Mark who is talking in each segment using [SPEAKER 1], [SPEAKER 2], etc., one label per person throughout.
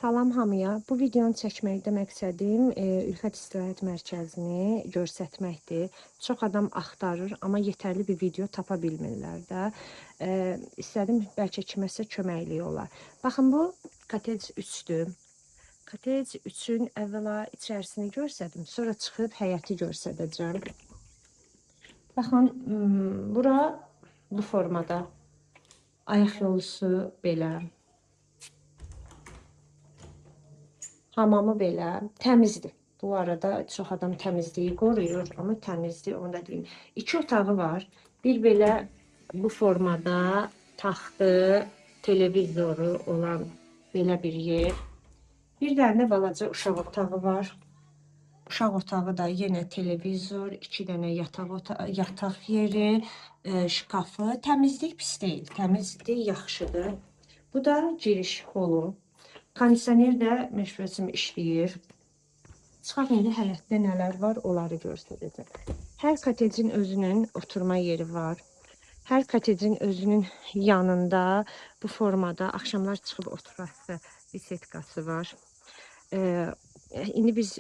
[SPEAKER 1] Salam hamıya. Bu videonu çəkməkdə məqsədim Ülfət İstirahət Mərkəzini göstərməkdir. Çox adam axtarır, amma yetərli bir video tapa bilmirlər də. İstədim bəlkə kiməsə köməklik olar. Baxın, bu kotec 3-dür. Kotec 3-ün əvvəla içərisini göstərdim, sonra çıxıb həyəti göstərəcəm. Baxın, bura bu formada. Ayaq yolusu belə. Hamamı belə təmizdir. Bu arada çox adam təmizliyi qoruyur, amma təmizdir, onu da deyim. 2 otağı var. Bir belə bu formada taxtı, televizoru olan belə bir yer. Bir dənə də balaca uşaq otağı var. Uşaq otağı da yenə televizor, 2 dənə yataq yeri, şkafı. Təmizlik pis deyil, təmizlik yaxşıdır. Bu da giriş holu. Kondisioner də məşvəsim işləyir. Çıxaq indi həyətdə nələr var, onları göstərəcəm. Hər kotecin özünün oturma yeri var. Hər kotecin özünün yanında bu formada axşamlar çıxıb oturası bisetkası var. İndi biz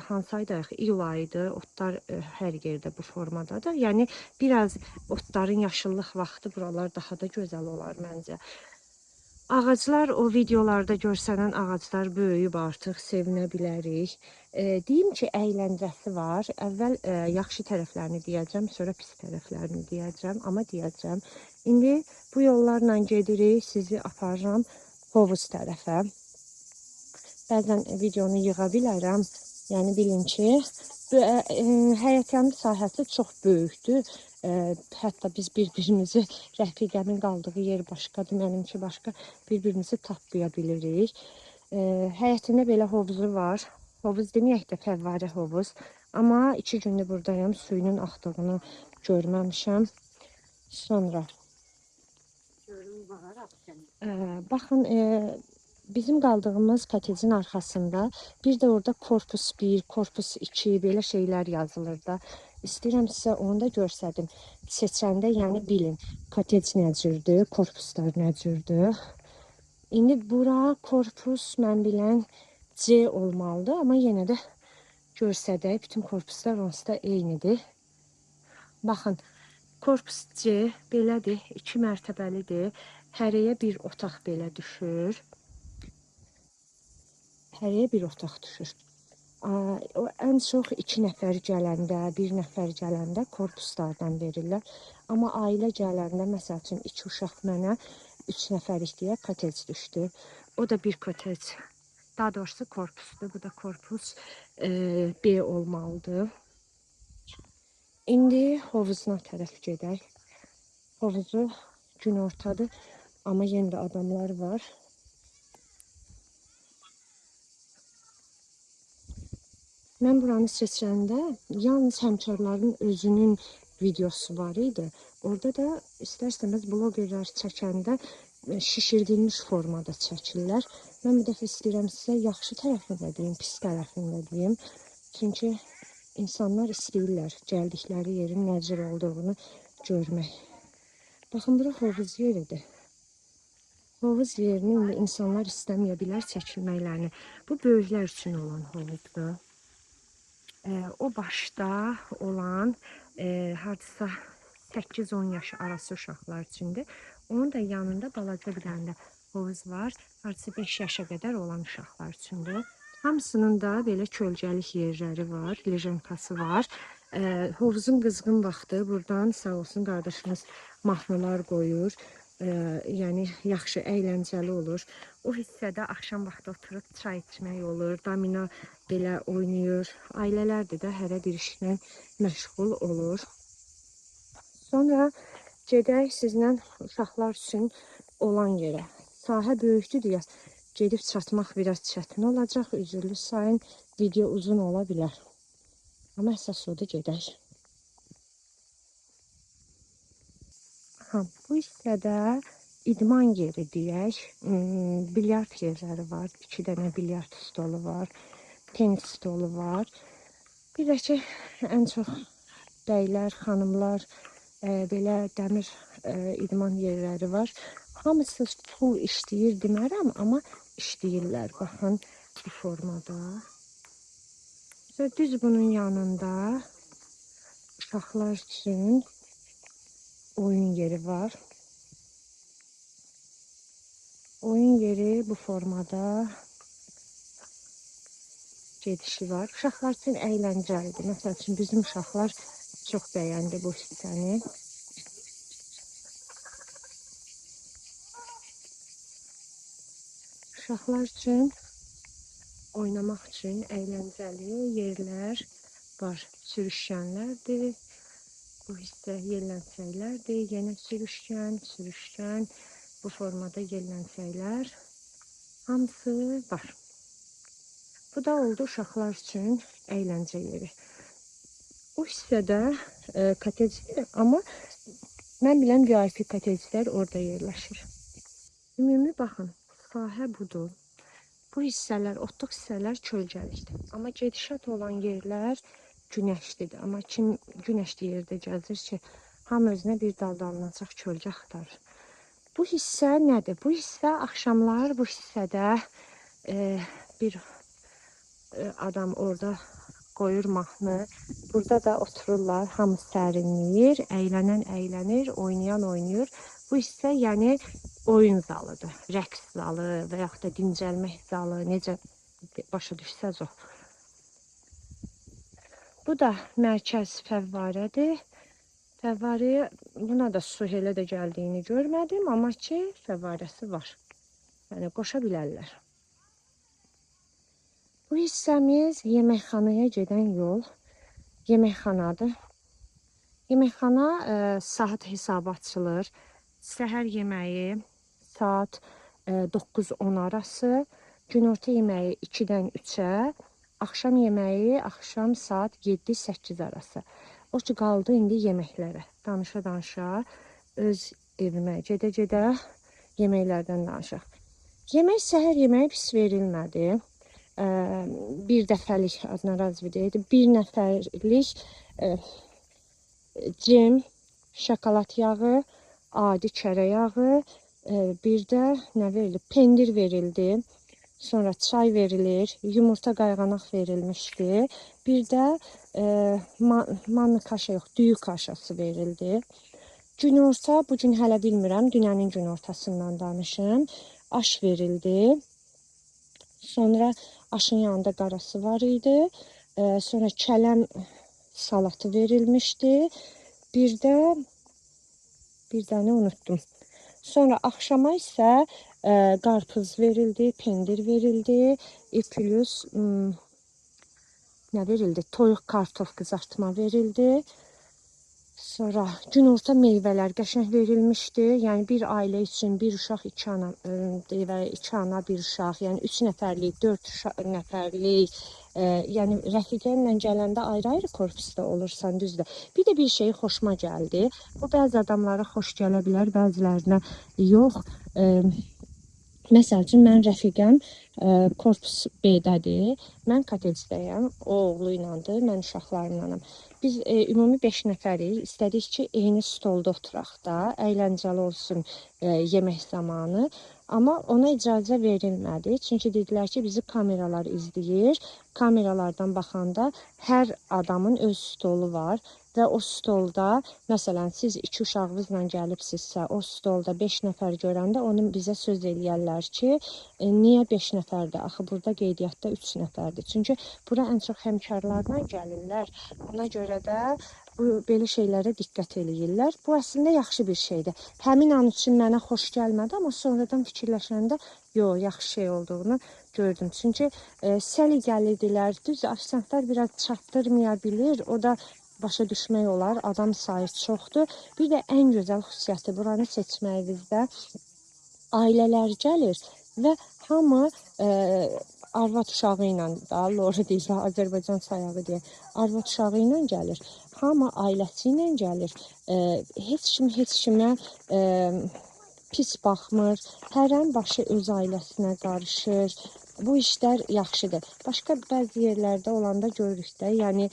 [SPEAKER 1] hansı aydayıq? İyul ayıdır. Otlar hər yerdə bu formadadır. Yəni biraz otların yaşıllıq vaxtı buralar daha da gözəl olar məncə. Ağaclar, o videolarda görsənən ağaclar böyüyüb artıq, sevinə bilərik. Deyim ki, əyləncəsi var. Əvvəl yaxşı tərəflərini deyəcəm, sonra pis tərəflərini deyəcəm, amma deyəcəm. İndi bu yollarla gedirik, sizi aparıram hovuz tərəfə. Bəzən videonu yığa bilərəm, yəni bilin ki, həyətyanı sahəsi çox böyükdür. Hətta biz bir-birimizi, rəfiqəmin qaldığı yer başqadır, mənimki başqa, bir-birimizi tapmaya bilirik. Həyətində belə hovuzu var. Hovuz deməyək də fəvvarə hovuz. Amma 2 gündür buradayım, suyunun axdığını görməmişəm. Sonra baxın, bizim qaldığımız kotecin arxasında bir də orada korpus 1, korpus 2 belə şeylər yazılır da. İstəyirəm sizə onu da göstərdim. Seçəndə yəni bilin, kotec nə cürdür, korpuslar nə cürdür. İndi bura korpus mən bilən C olmalıdır, amma yenə də göstərək. Bütün korpuslar onsuz da eynidir. Baxın, korpus C belədir, 2 mərtəbəlidir. Hərəyə bir otaq belə düşür. Hərəyə bir otaq düşür. O ən çox 2 nəfər gələndə, 1 nəfər gələndə korpuslardan verirlər. Amma ailə gələndə, məsəl üçün 2 uşaq mənə 3 nəfərlik deyə kotec düşdü. O da bir kotec. Daha doğrusu korpusdur. Bu da korpus B olmalıdır. İndi hovuzuna tərəf gedək. Hovuzu gün ortadır, amma yenə də adamlar var. Mən buranı seçəndə yalnız həmkarların özünün videosu var idi. Orada da istərsəniz blogerlər çəkəndə şişirdilmiş formada çəkirlər. Mən bir dəfə istəyirəm sizə yaxşı tərəfini deyim, pis tərəfini deyim. Çünki insanlar istəyirlər gəldikləri yerin nə cür olduğunu görmək. Baxın, bura hovuz yeridir. Hovuz yerini indi insanlar istəməyə bilər çəkilməklərini. Bu böyüklər üçün olan hovuzdur. O başda olan hardasa 8-10 yaş arası uşaqlar üçündür. Onun da yanında balaca bir dənə hovuz var. Hardasa 5 yaşa qədər olan uşaqlar üçündür. Hamısının da belə kölgəlik yerləri var, lejankası var. Hovuzun qızğın vaxtı buradan sağ olsun qardaşımız mahnılar qoyur. Yəni yaxşı, əyləncəli olur. O hissədə axşam vaxtı oturub çay içmək olur, domino belə oynayır. Ailələrdir də hərə bir işlə məşğul olur. Sonra gedək sizlə uşaqlar üçün olan yerə. Sahə böyükdür deyə gedib çatmaq biraz çətin olacaq. Üzrlü sayın, video uzun ola bilər. Amma əsas odur, gedək. Bu hissədə idman yeri deyək, bilyard yerləri var, 2 dənə bilyard stolu var, tenis stolu var. Bir də ki, ən çox bəylər, xanımlar belə dəmir idman yerləri var. Hamısı full işləyir demərəm, amma işləyirlər. Baxın, bu formada. Və düz bunun yanında uşaqlar üçün oyun yeri var. Oyun yeri bu formada gedişi var. Uşaqlar üçün əyləncəlidir. Məsəl üçün bizim uşaqlar çox bəyəndi bu hissəni. Uşaqlar üçün oynamaq üçün əyləncəli yerlər var. Sürüşkənlərdir. Bu hissə yellənsəklərdir. Yenə sürüşkən. Bu formada yellənsəklər hamısı var. Bu da oldu uşaqlar üçün əyləncə yeri. Bu hissədə kotecdir, amma mən bilən VIP koteclər orada yerləşir. Ümumi baxın, sahə budur. Bu hissələr, otluq hissələr kölgəlikdir. Amma gedişat olan yerlər günəşlidir. Amma kim günəşli yerdə gəzir ki, hamı özünə bir dallanacaq kölgə axtarır. Bu hissə nədir? Bu hissə axşamlar bu hissədə bir adam orada qoyur mahnı. Burada da otururlar, hamı sərinləyir, əylənən əylənir, oynayan oynayır. Bu hissə yəni oyun zalıdır, rəqs zalı və yaxud da dincəlmək zalı, necə başa düşsəz o. Bu da mərkəz fəvvarədir. Fəvvarəyə, buna da su elə də gəldiyini görmədim, amma ki, fəvvarəsi var. Yəni, qoşa bilərlər. Bu hissəmiz yeməkxanaya gedən yol. Yeməkxanadır. Yeməkxana saat hesabı açılır. Səhər yeməyi saat 9-10 arası, günorta yeməyi 2-dən 3-ə, axşam yeməyi axşam saat 7-8 arası. O ki, qaldı indi yeməklərə. Danışa-danışa öz evimə gedə-gedə yeməklərdən danışaq. Yemək, səhər yeməyi pis verilmədi. Bir dəfəlik adına razvideydi. Bir nəfərlik cem, şokolad yağı, adi kərə yağı, bir də nə verildi? Pendir verildi. Sonra çay verilir, yumurta qayğanaq verilmişdi. Bir də manna kaşa yox, düyü kaşası verildi. Günorta, bugün hələ bilmirəm, dünənin günortasından danışım. Aş verildi. Sonra aşın yanında qarası var idi. Sonra kələm salatı verilmişdi. Bir dənə unuttum. Sonra axşama isə qarpız verildi, pendir verildi. Plus nə verildi? Toyuq kartof qızartma verildi. Sonra günorta meyvələr qəşəng verilmişdi. Yəni bir ailə üçün bir uşaq, iki ana, iki ana, bir uşaq, yəni 3 nəfərlik, 4 nəfərlik, yəni rəfiqənlə gələndə ayrı-ayrı korpusda olursan, düzdür. Bir də bir şey xoşuma gəldi. Bu bəzi adamlara xoş gələ bilər, bəzilərinə yox. Məsəl üçün, mən rəfiqəm korpus B-dədir, mən kotecdəyəm, o oğlu ilandır, mən uşaqlarımlanam. Biz ümumi 5 nəfərik, istədik ki, eyni stolda oturaq da, əyləncəli olsun yemək zamanı. Amma ona icazə verilmədi, çünki dedilər ki, bizi kameralar izləyir. Kameralardan baxanda hər adamın öz stolu var. Və o stolda, məsələn, siz 2 uşağınızla gəlibsizsə, o stolda 5 nəfər görəndə onu bizə söz eləyərlər ki, niyə 5 nəfərdir? Axı, burada qeydiyyatda 3 nəfərdir. Çünki bura ən çox həmkarlarla gəlirlər. Ona görə də belə şeylərə diqqət eləyirlər. Bu əslində yaxşı bir şeydir. Həmin an üçün mənə xoş gəlmədi, amma sonradan fikirləşəndə yox, yaxşı şey olduğunu gördüm. Çünki səliqəlidirlər, düz afisantlar biraz çatdırmaya bilir, o da başa düşmək olar, adam sayı çoxdur. Bir də ən gözəl xüsusiyyəti buranı seçməyinizdə ailələr gəlir və hamı arvad uşağı ilə da, loru deyil, Azərbaycan sayağı deyə, arvad uşağı ilə gəlir. Hamı ailəsi ilə gəlir. Heç kimə pis baxmır. Hərən başı öz ailəsinə qarışır. Bu işlər yaxşıdır. Başqa bəzi yerlərdə olanda görürük də, yəni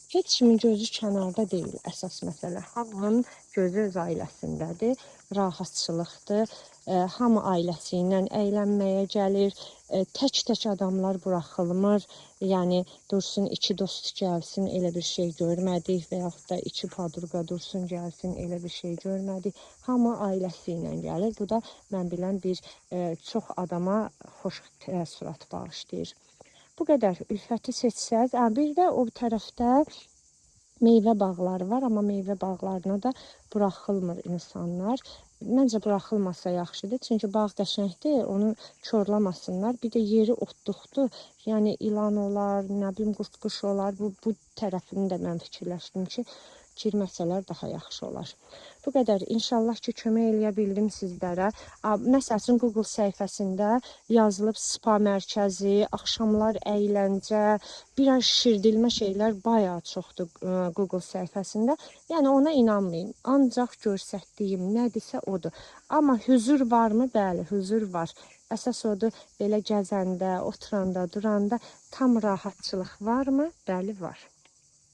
[SPEAKER 1] heç kimin gözü kənarda deyil əsas məsələ. Hamının gözü öz ailəsindədir, rahatçılıqdır. Hamı ailəsi ilə əylənməyə gəlir. Tək-tək adamlar buraxılmır. Yəni dursun iki dost gəlsin, elə bir şey görmədik və yaxud da iki padurqa dursun gəlsin, elə bir şey görmədik. Hamı ailəsi ilə gəlir. Bu da mən bilən bir çox adama xoş təəssürat bağışlayır. Bu qədər Ülfəti seçsəz, bir də o tərəfdə meyvə bağları var, amma meyvə bağlarına da buraxılmır insanlar. Məncə buraxılmasa yaxşıdır, çünki bağ qəşəngdir, onu korlamasınlar. Bir də yeri otluqdur, yəni ilan olar, nə bilim qurtquş olar. Bu tərəfini də mən fikirləşdim ki, girməsələr daha yaxşı olar. Bu qədər. İnşallah ki, kömək eləyə bildim sizlərə. Məsəl üçün Google səhifəsində yazılıb spa mərkəzi, axşamlar əyləncə, biraz şişirdilmə şeylər bayağı çoxdur Google səhifəsində. Yəni ona inanmayın. Ancaq göstərdiyim nədirsə odur. Amma huzur varmı? Bəli, huzur var. Əsas odur, belə gəzəndə, oturanda, duranda tam rahatçılıq varmı? Bəli, var.